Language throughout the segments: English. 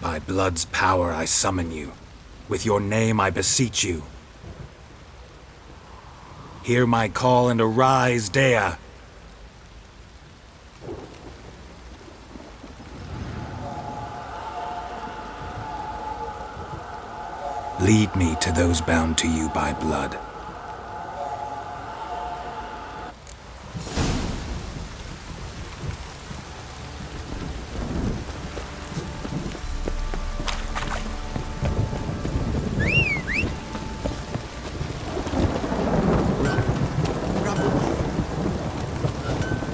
By blood's power I summon you. With your name I beseech you. Hear my call and arise, Dea! Lead me to those bound to you by blood.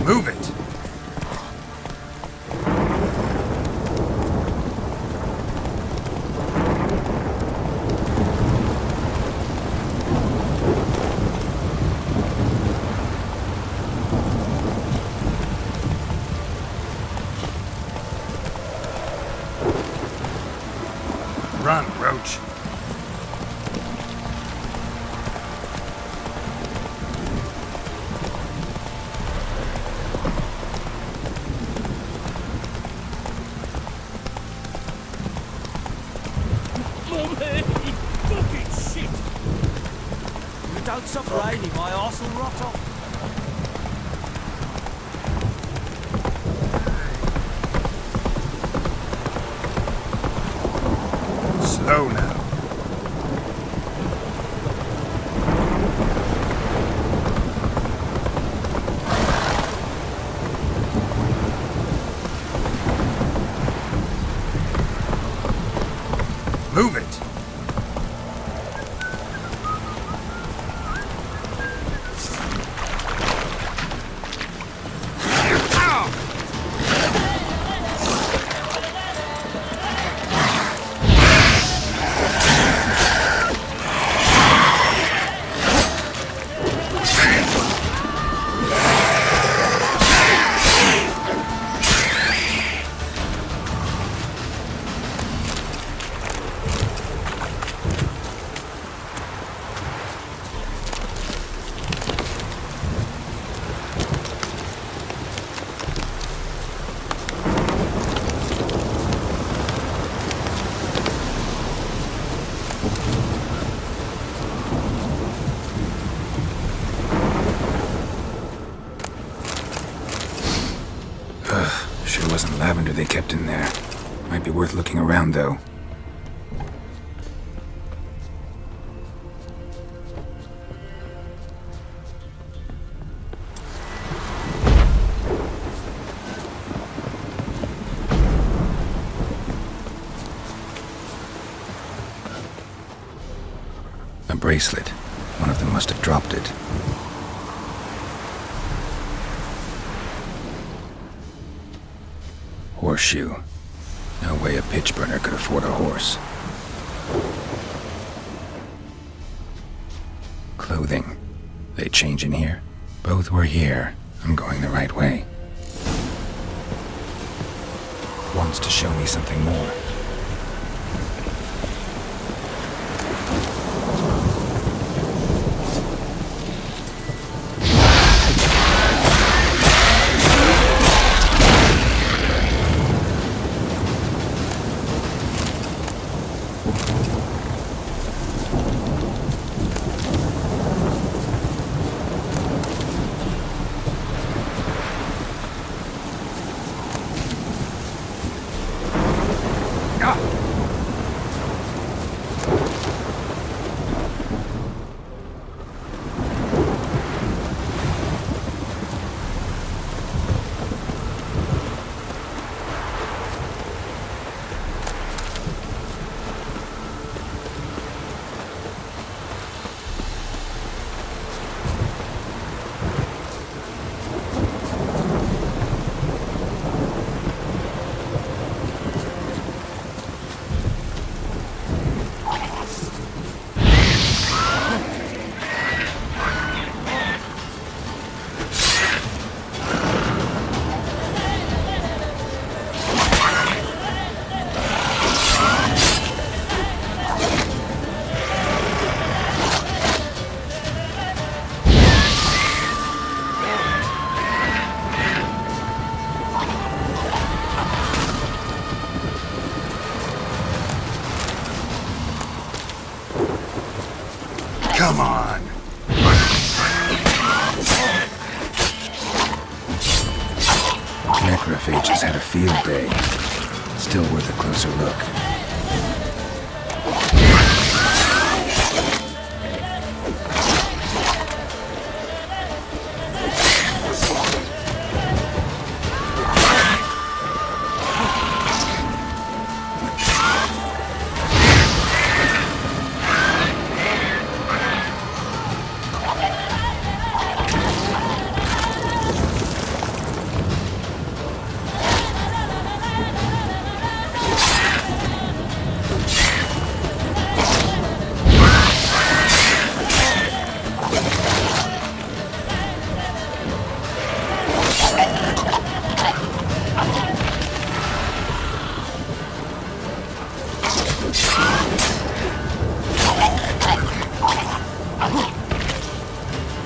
Move it! Run, Roach. Fucking shit! You don't stop raining, my arse will rot off. Slow now. Move it! Sure wasn't lavender they kept in there. Might be worth looking around, though. A bracelet. One of them must have dropped it. Horseshoe. No way a pitch burner could afford a horse. Clothing. They change in here? Both were here. I'm going the right way. Wants to show me something more. Come on! Necrophages had a field day. Still worth a closer look.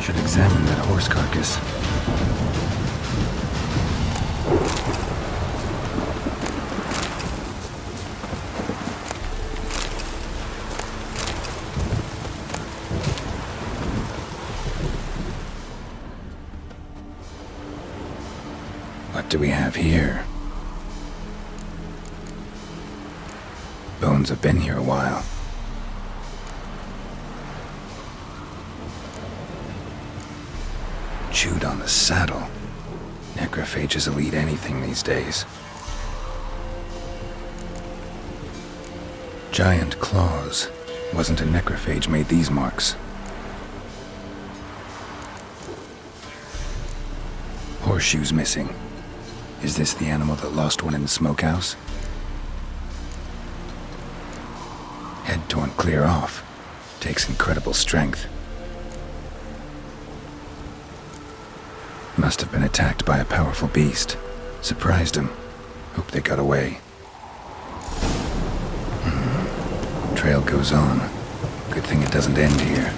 Should examine that horse carcass. What do we have here? Bones have been here a while. Chewed on the saddle. Necrophages will eat anything these days. Giant claws. Wasn't a necrophage made these marks. Horseshoes missing. Is this the animal that lost one in the smokehouse? Head torn clear off. Takes incredible strength. Must have been attacked by a powerful beast. Surprised him. Hope they got away. Trail goes on. Good thing it doesn't end here.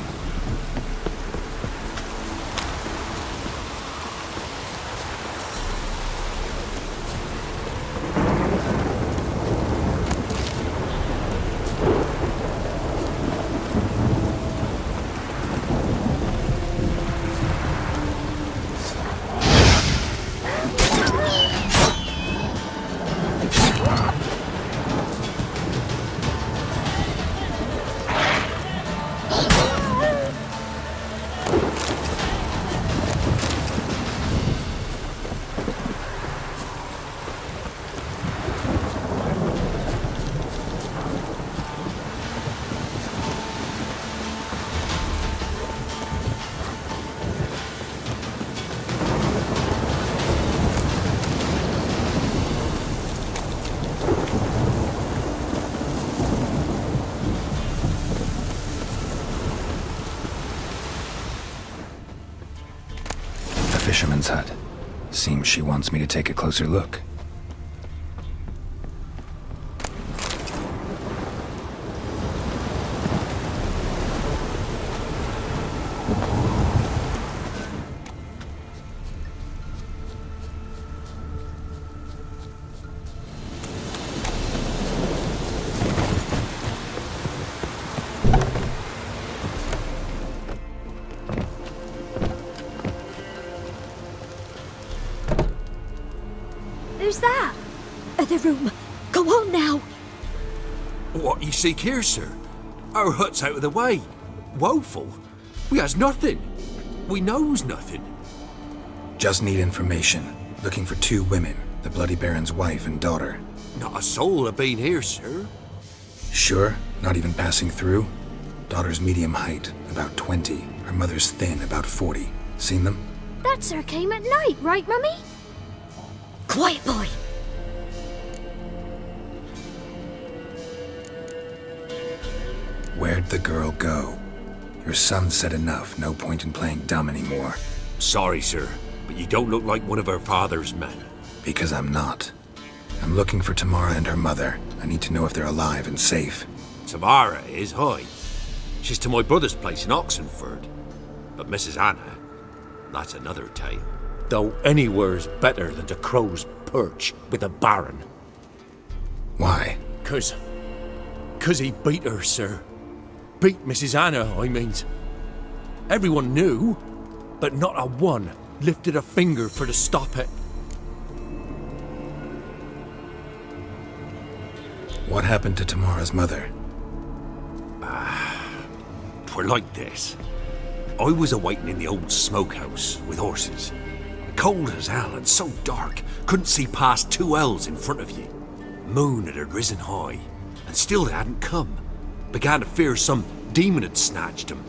Fisherman's hut. Seems she wants me to take a closer look. Who's that? Other room. Go on now. What you seek here, sir? Our hut's out of the way. Woeful. We has nothing. We knows nothing. Just need information. Looking for 2 women, the Bloody Baron's wife and daughter. Not a soul have been here, sir. Sure? Not even passing through? Daughter's medium height, about 20. Her mother's thin, about 40. Seen them? That sir came at night, right, Mummy? Quiet, boy. Where'd the girl go? Your son said enough. No point in playing dumb anymore. Sorry, sir, but you don't look like one of our father's men. Because I'm not. I'm looking for Tamara and her mother. I need to know if they're alive and safe. Tamara is, hi. She's to my brother's place in Oxenford. But Mrs. Anna, that's another tale. Though anywhere's better than to Crow's Perch with a baron. Why? 'Cause he beat her, sir. Beat Mrs. Anna, I mean. Everyone knew, but not a one lifted a finger for to stop it. What happened to Tamara's mother? Twere like this. I was awaiting in the old smokehouse with horses. Cold as hell and so dark, couldn't see past 2 ells in front of you. Moon had risen high, and still they hadn't come. Began to fear some demon had snatched them.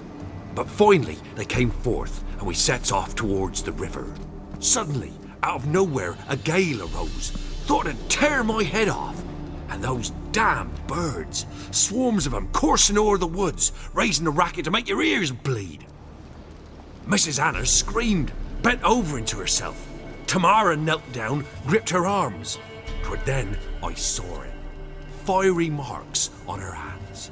But finally they came forth, and we sets off towards the river. Suddenly, out of nowhere, a gale arose. Thought it'd tear my head off. And those damn birds, swarms of them coursing o'er the woods, raising a racket to make your ears bleed. Mrs. Anna screamed, bent over into herself. Tamara knelt down, gripped her arms. 'Twere then I saw it. Fiery marks on her hands.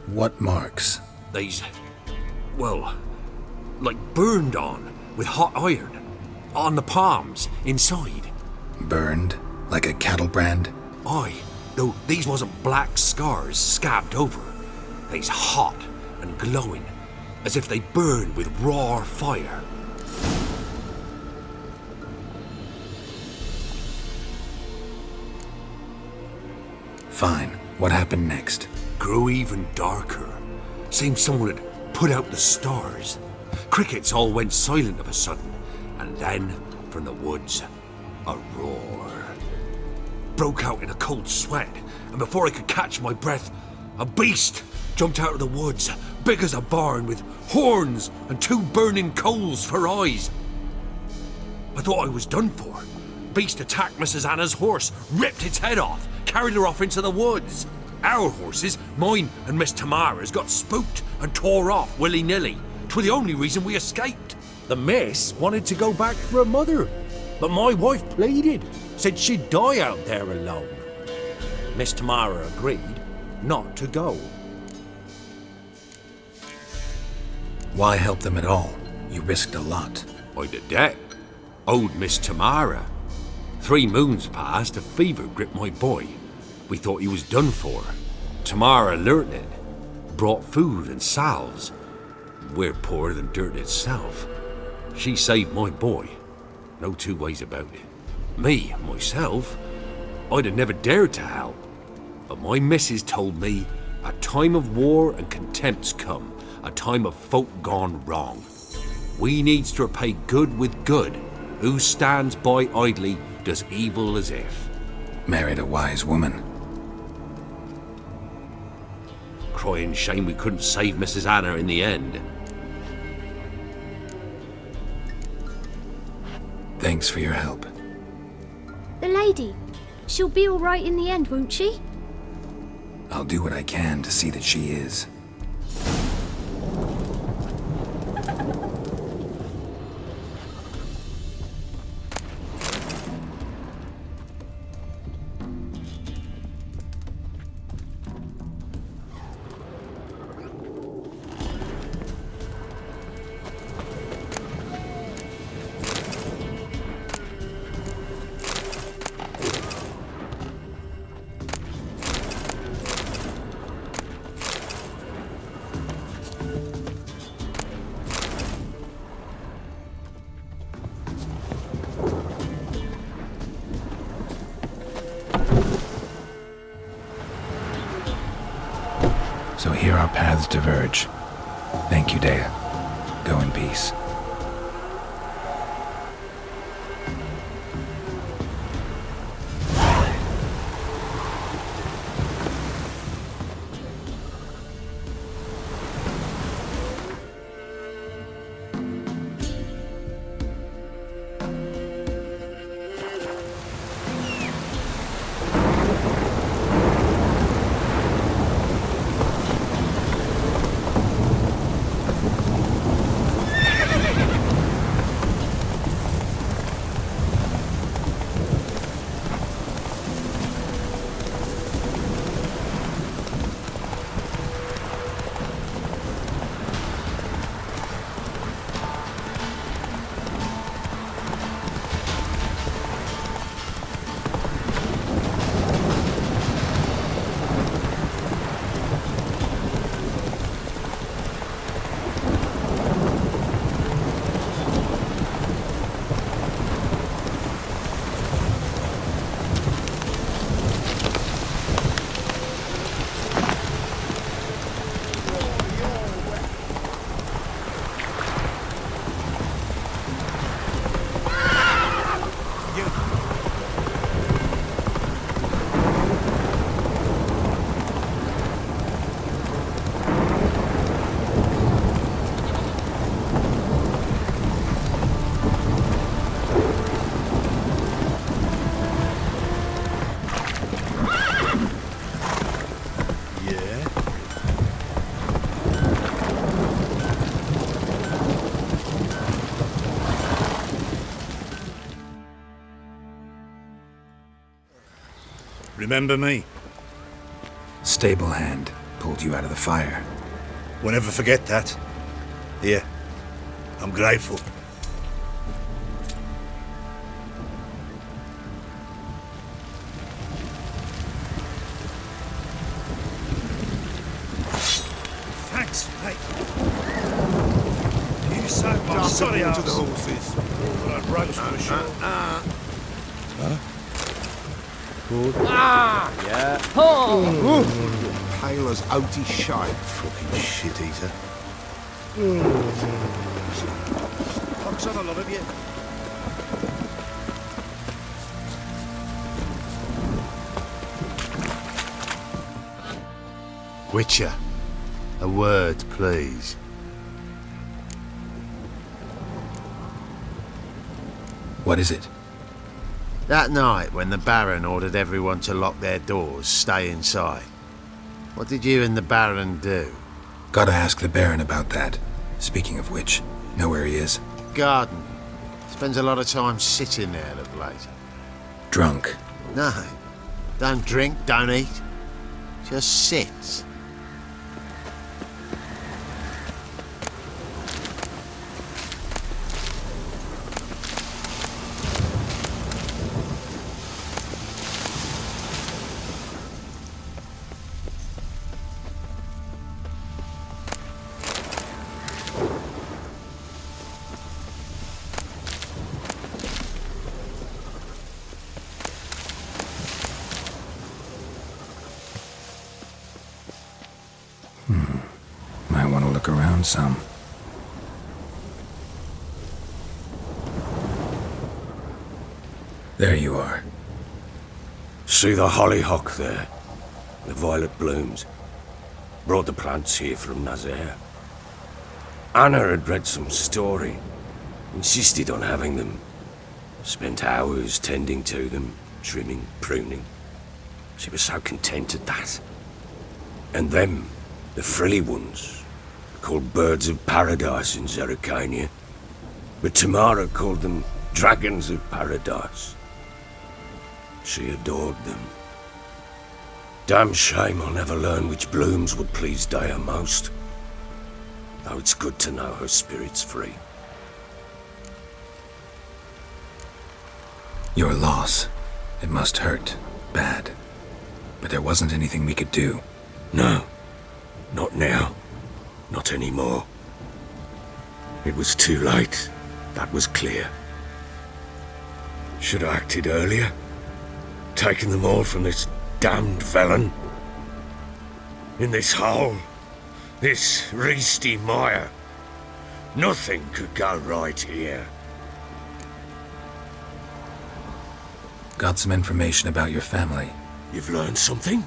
What marks? They's, well, like burned on with hot iron. On the palms, inside. Burned? Like a cattle brand? Aye, though these wasn't black scars scabbed over. They's hot and glowing, as if they burned with raw fire. Fine. What happened next? Grew even darker. Seemed someone had put out the stars. Crickets all went silent of a sudden, and then, from the woods, a roar. Broke out in a cold sweat, and before I could catch my breath, a beast jumped out of the woods, big as a barn, with horns and 2 burning coals for eyes. I thought I was done for. Beast attacked Mrs. Anna's horse, ripped its head off, carried her off into the woods. Our horses, mine and Miss Tamara's, got spooked and tore off willy-nilly. 'Twere the only reason we escaped. The miss wanted to go back for her mother, but my wife pleaded, said she'd die out there alone. Miss Tamara agreed not to go. Why help them at all? You risked a lot. I'd a debt. Owed Miss Tamara. 3 moons passed, a fever gripped my boy. We thought he was done for. Tamara learnt it. Brought food and salves. We're poorer than dirt itself. She saved my boy. No 2 ways about it. Me, myself, I'd have never dared to help. But my missus told me a time of war and contempt's come, a time of folk gone wrong. We needs to repay good with good. Who stands by idly does evil as if. Married a wise woman. Crying shame we couldn't save Mrs. Anna in the end. Thanks for your help. The lady. She'll be all right in the end, won't she? I'll do what I can to see that she is. So here our paths diverge. Thank you, Dea. Go in peace. Remember me? Stable hand pulled you out of the fire. We'll never forget that. Here, I'm grateful. Thanks, mate. You so much. Sorry, to the horses. But I'd roast for sure. Pale as oaty shite. Fucking shit eater. Pox on a lot of you. Witcher, a word, please. What is it? That night when the Baron ordered everyone to lock their doors, stay inside. What did you and the Baron do? Gotta ask the Baron about that. Speaking of which, know where he is? Garden. Spends a lot of time sitting there of late. Drunk. No. Don't drink, don't eat. Just sits. Might want to look around some. There you are. See the hollyhock there? The violet blooms. Brought the plants here from Nazaire. Anna had read some story. Insisted on having them. Spent hours tending to them, trimming, pruning. She was so content at that. And them, the frilly ones, called birds of paradise in Zerrikania. But Tamara called them dragons of paradise. She adored them. Damn shame I'll never learn which blooms would please Daya most. Though it's good to know her spirit's free. Your loss. It must hurt. Bad. But there wasn't anything we could do. No. Not now. Not anymore. It was too late. That was clear. Should have acted earlier. Taken them all from this damned felon. In this hole. This reesty mire. Nothing could go right here. Got some information about your family. You've learned something?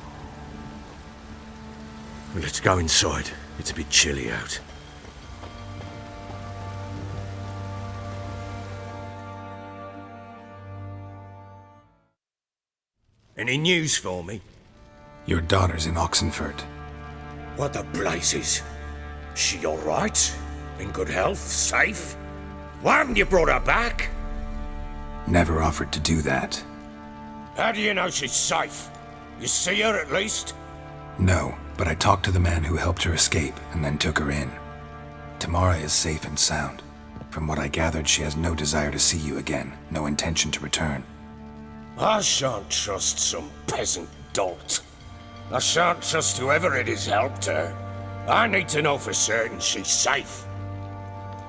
Well, let's go inside. It's a bit chilly out. Any news for me? Your daughter's in Oxenford. What the blazes? She all right? In good health? Safe? Why haven't you brought her back? Never offered to do that. How do you know she's safe? You see her at least? No, but I talked to the man who helped her escape and then took her in. Tamara is safe and sound. From what I gathered, she has no desire to see you again, no intention to return. I shan't trust some peasant dolt. I shan't trust whoever it is helped her. I need to know for certain she's safe.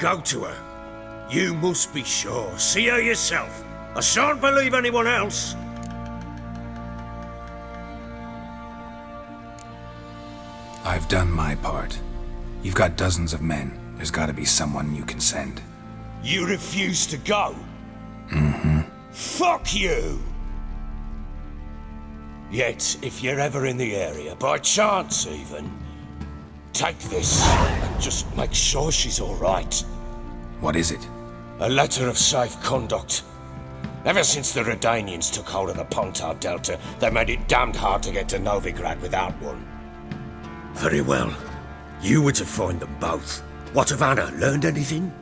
Go to her. You must be sure. See her yourself. I shan't believe anyone else. I've done my part. You've got dozens of men. There's gotta be someone you can send. You refuse to go? Mm-hmm. Fuck you! Yet, if you're ever in the area, by chance even, take this and just make sure she's all right. What is it? A letter of safe conduct. Ever since the Redanians took hold of the Pontar Delta, they made it damned hard to get to Novigrad without one. Very well. You were to find them both. What of Anna? Learned anything?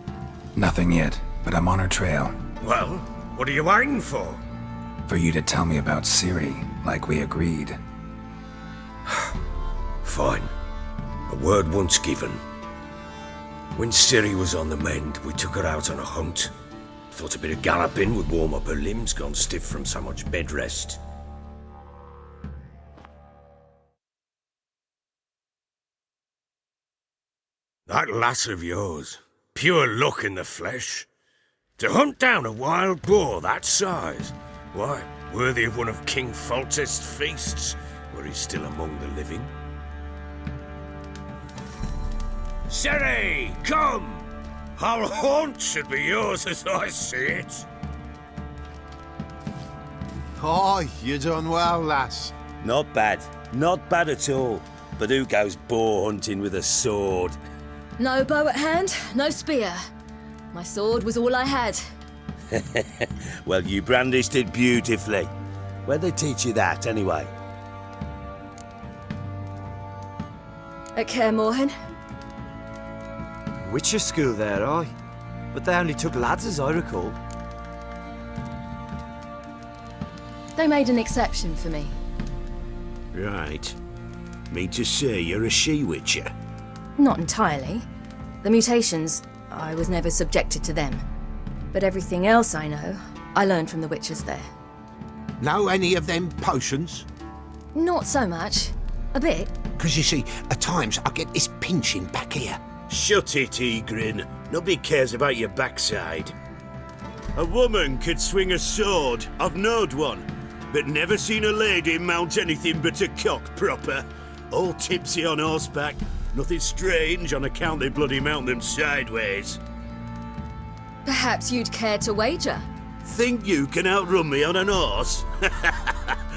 Nothing yet, but I'm on her trail. Well, what are you waiting for? For you to tell me about Ciri, like we agreed. Fine. A word once given. When Ciri was on the mend, we took her out on a hunt. Thought a bit of galloping would warm up her limbs, gone stiff from so much bed rest. That lass of yours, pure luck in the flesh. To hunt down a wild boar that size, why, worthy of one of King Foltest's feasts, were he still among the living. Ciri, come! Our haunt should be yours as I see it. Oh, you done well, lass. Not bad. Not bad at all. But who goes boar hunting with a sword? No bow at hand, no spear. My sword was all I had. Well, you brandished it beautifully. Where'd they teach you that, anyway? At Kaer Morhen. Witcher school there, aye. But they only took lads as I recall. They made an exception for me. Right. Mean to say you're a she-witcher? Not entirely. The mutations, I was never subjected to them. But everything else I know, I learned from the witches there. Know any of them potions? Not so much. A bit. Because you see, at times I get this pinching back here. Shut it, Egrin. Nobody cares about your backside. A woman could swing a sword. I've knowed one. But never seen a lady mount anything but a cock proper. All tipsy on horseback. Nothing strange on account they bloody mount them sideways. Perhaps you'd care to wager? Think you can outrun me on an horse?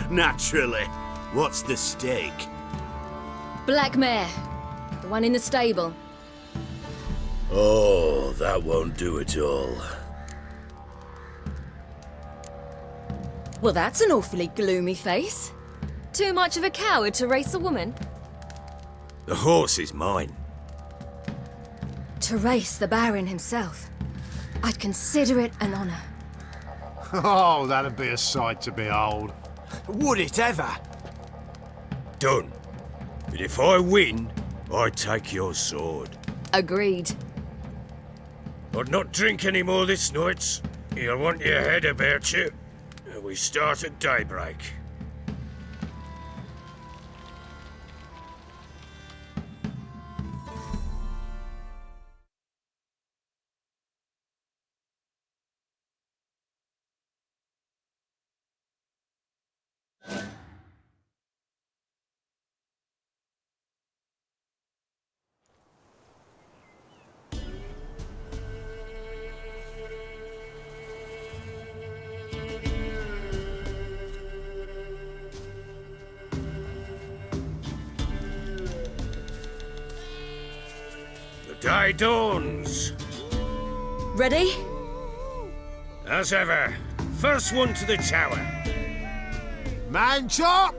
Naturally. What's the stake? Black mare. The one in the stable. Oh, that won't do at all. Well, that's an awfully gloomy face. Too much of a coward to race a woman? The horse is mine. To race the Baron himself. I'd consider it an honor. Oh, that'd be a sight to behold. Would it ever? Done. But if I win, I take your sword. Agreed. I'd not drink any more this night. You'll want your head about you. We start at daybreak. Day dawns. Ready? As ever, first one to the tower. Man chop!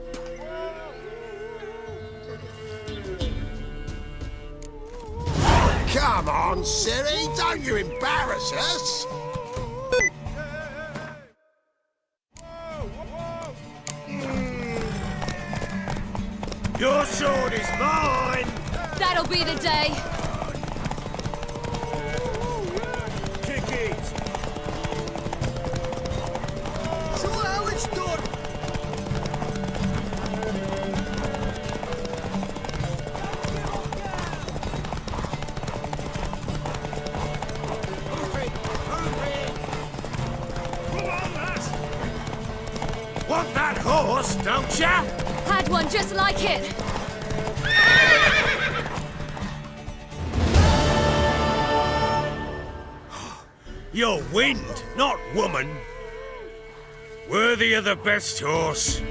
Come on, Ciri, don't you embarrass us! Your sword is mine! That'll be the day. Kick it! Show how it's done! Want that horse, don't ya? Had one just like it. You're wind, not woman. Worthy of the best horse.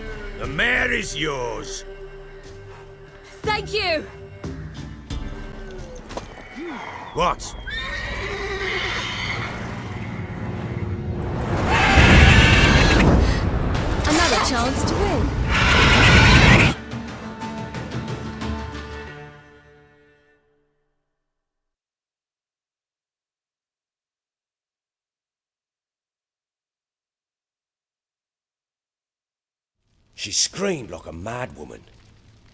The mare is yours. Thank you. What? Another chance to win. She screamed like a mad woman.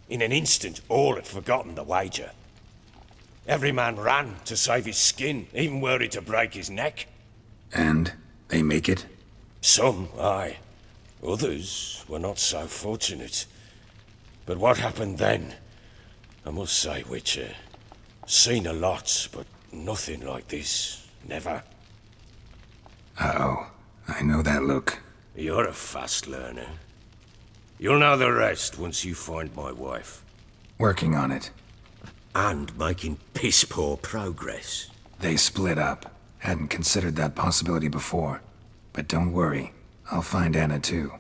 In an instant, all had forgotten the wager. Every man ran to save his skin, even were he to break his neck. And they make it? Some, aye. Others were not so fortunate. But what happened then? I must say, Witcher, seen a lot, but nothing like this. Never. Uh-oh. I know that look. You're a fast learner. You'll know the rest once you find my wife. Working on it. And making piss-poor progress. They split up. Hadn't considered that possibility before. But don't worry. I'll find Anna too.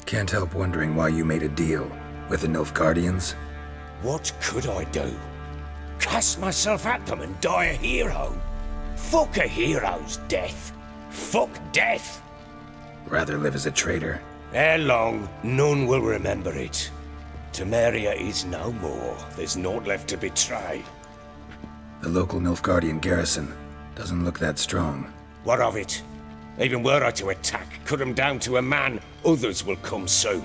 Can't help wondering why you made a deal with the Nilfgaardians. What could I do? Cast myself at them and die a hero? Fuck a hero's death. Fuck death. Rather live as a traitor. Ere long, none will remember it. Temeria is no more. There's naught left to betray. The local Nilfgaardian garrison doesn't look that strong. What of it? Even were I to attack, cut them down to a man, others will come soon.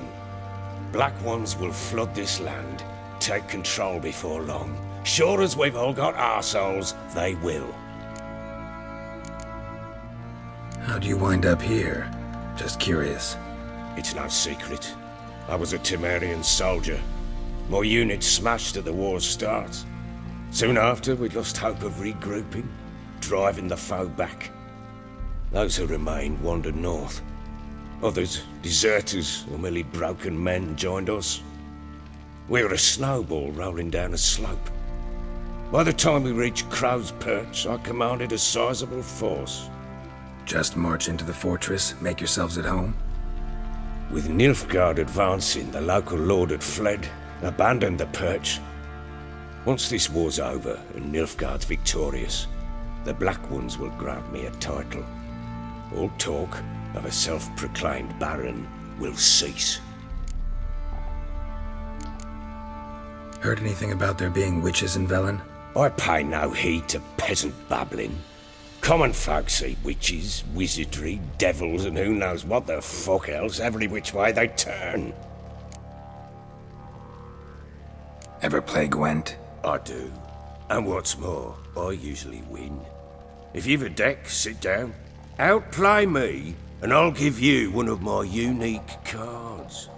Black Ones will flood this land, take control before long. Sure as we've all got arseholes, they will. How'd you wind up here? Just curious. It's no secret. I was a Temerian soldier. My unit smashed at the war's start. Soon after, we lost hope of regrouping, driving the foe back. Those who remained wandered north. Others, deserters or merely broken men, joined us. We were a snowball rolling down a slope. By the time we reached Crow's Perch, I commanded a sizable force. Just march into the fortress, make yourselves at home? With Nilfgaard advancing, the local lord had fled, abandoned the Perch. Once this war's over and Nilfgaard's victorious, the Black Ones will grant me a title. All talk of a self-proclaimed baron will cease. Heard anything about there being witches in Velen? I pay no heed to peasant babbling. Common folk see witches, wizardry, devils, and who knows what the fuck else every which way they turn. Ever play Gwent? I do. And what's more, I usually win. If you've a deck, sit down. Outplay me, and I'll give you one of my unique cards.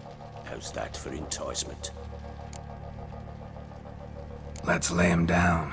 How's that for enticement? Let's lay him down.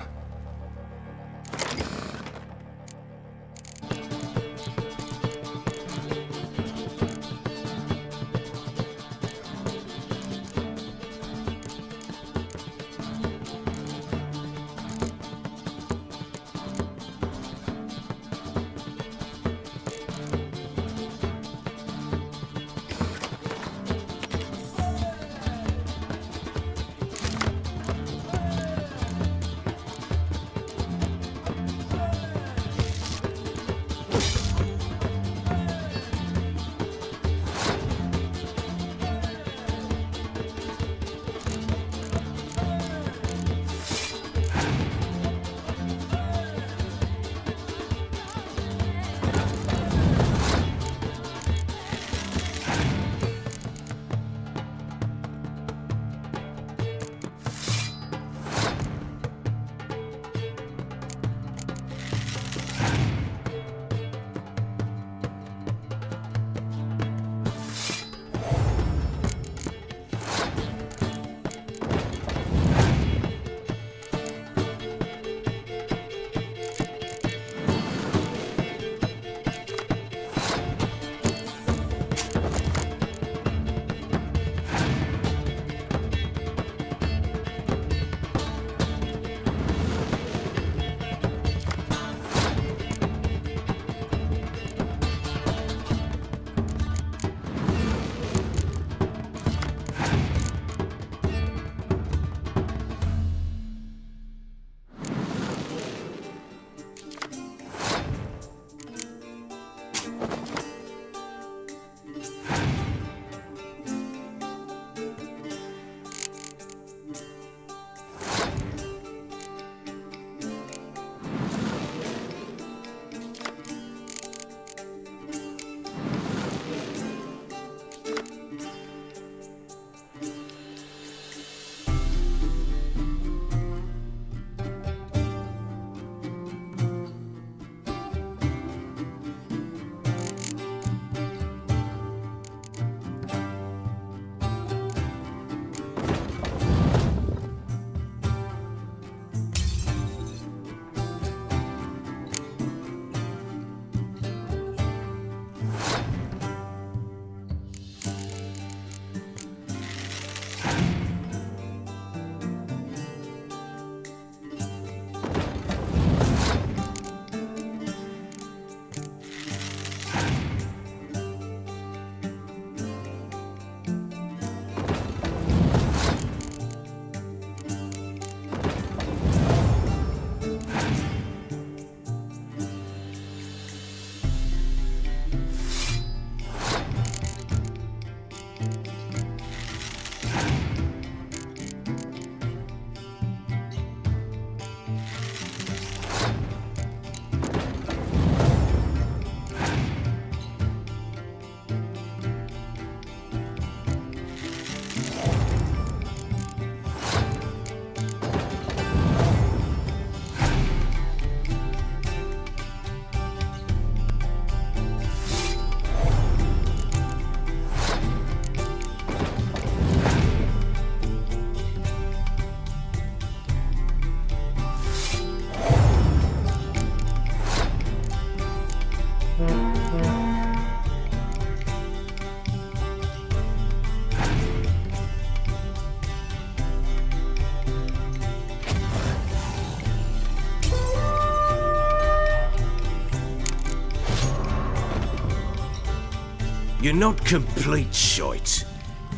You're not complete shite,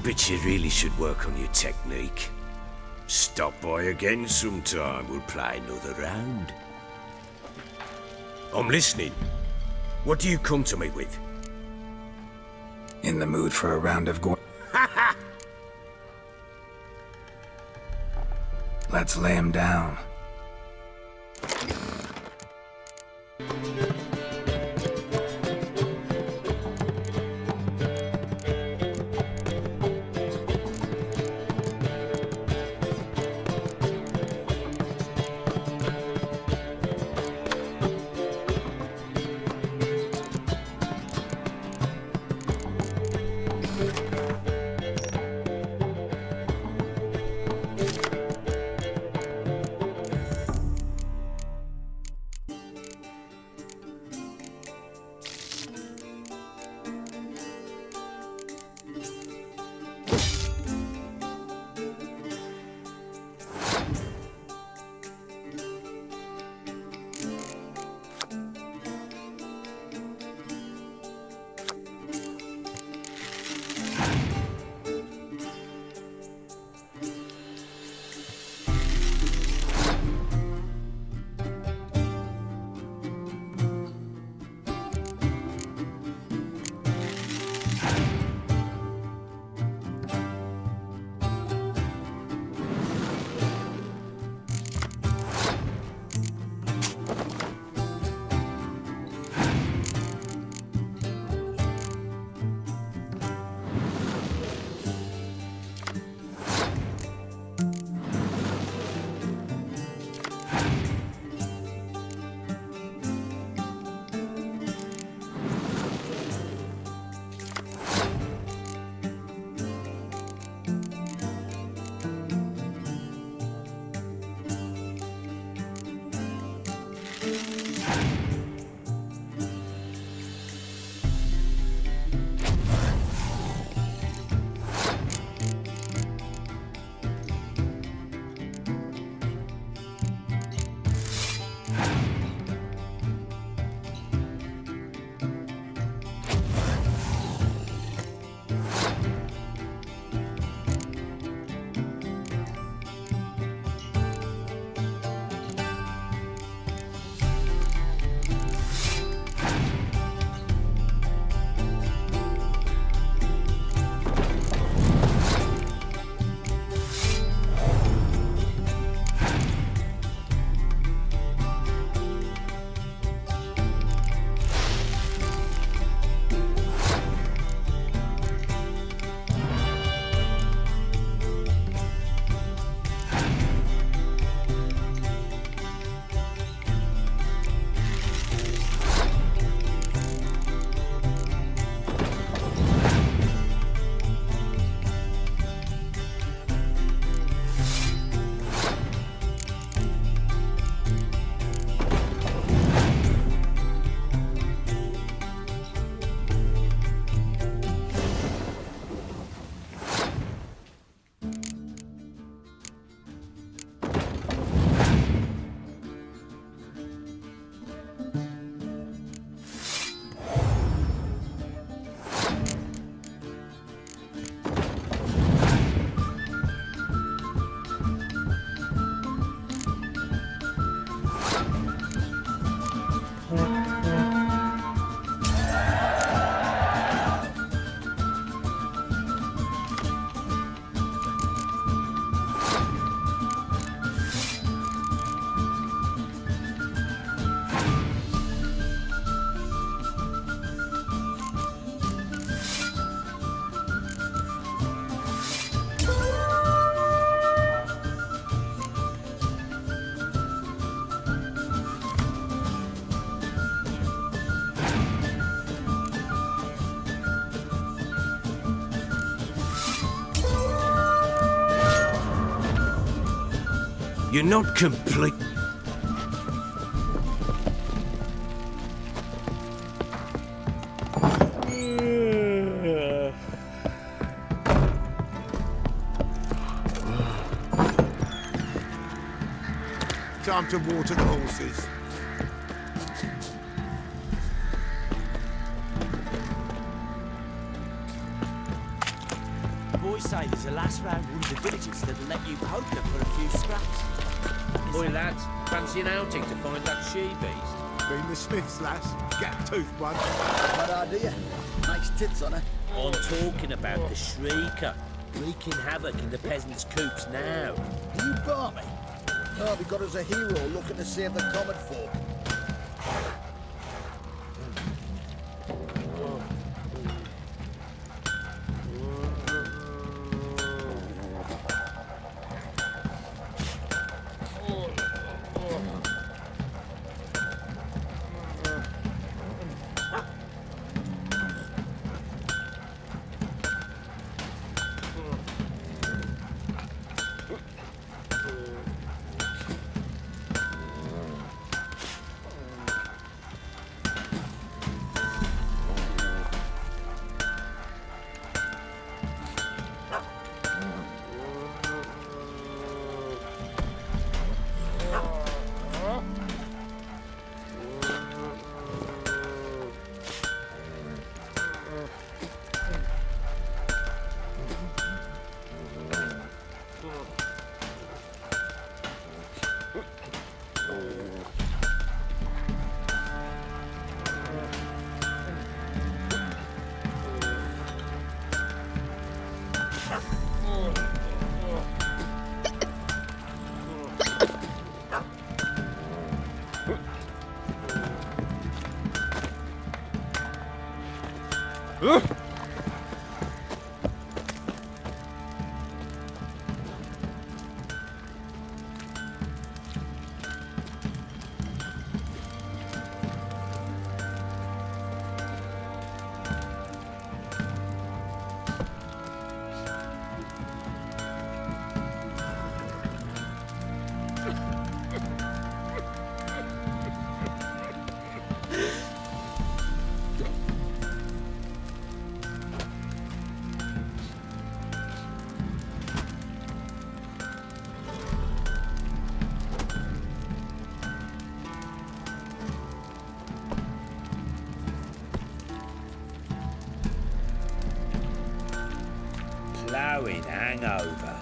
but you really should work on your technique. Stop by again sometime, we'll play another round. I'm listening. What do you come to me with? In the mood for a round of Gwent? Let's lay him down. You're not complete. Time to water the horses. say there's a lass round one of the villages that'll let you poker for a few scraps. Boy, lads, fancy an outing to find that she-beast? Been the Smith's lass. Gap-toothed one. Bad idea. Nice tits on her. I'm talking about the Shrieker, wreaking havoc in the peasants' coops now. You barmy. Oh, we got us a hero looking to save the common folk. Ploughing hangover.